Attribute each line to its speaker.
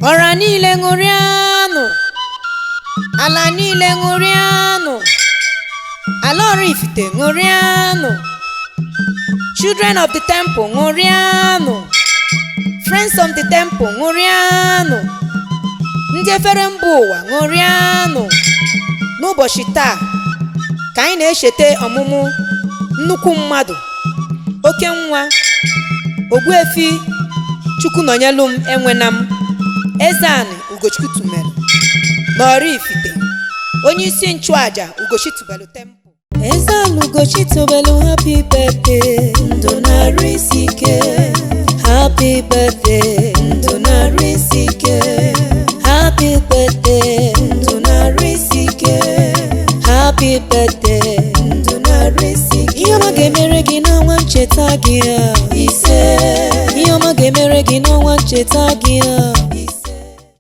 Speaker 1: Ọra niile ṅụrịanụ, ala niile ṅụrịanụ, ala oraifite ṅụrịanụ, children of the temple ṅụrịanụ, friends of the temple ṅụrịanụ, ndị efere mba ụwa ṅụrịanụ. N'ụbọchị taa ka anyị na-echeta ọmụmụ nnukwu mmadụ, oke nwa, Ogbuefi Eze-Ana Ugochitubelu n'Oraifite, onye isi nchụaja Ugochitubelu temple.
Speaker 2: Eze-Ana Ugochitubelu, happy birthday, ndụ narị isi ike. Happy birthday, ndụ narị isi ike. Happy birthday, ndụ narị isi ike. Happy birthday, ndụ narị isi ike. Ihe ọma ga-emere gị n'ọnwa ncheta gị a. Ise. Ihe ọma ga-emere gị n'ọnwa ncheta gị a.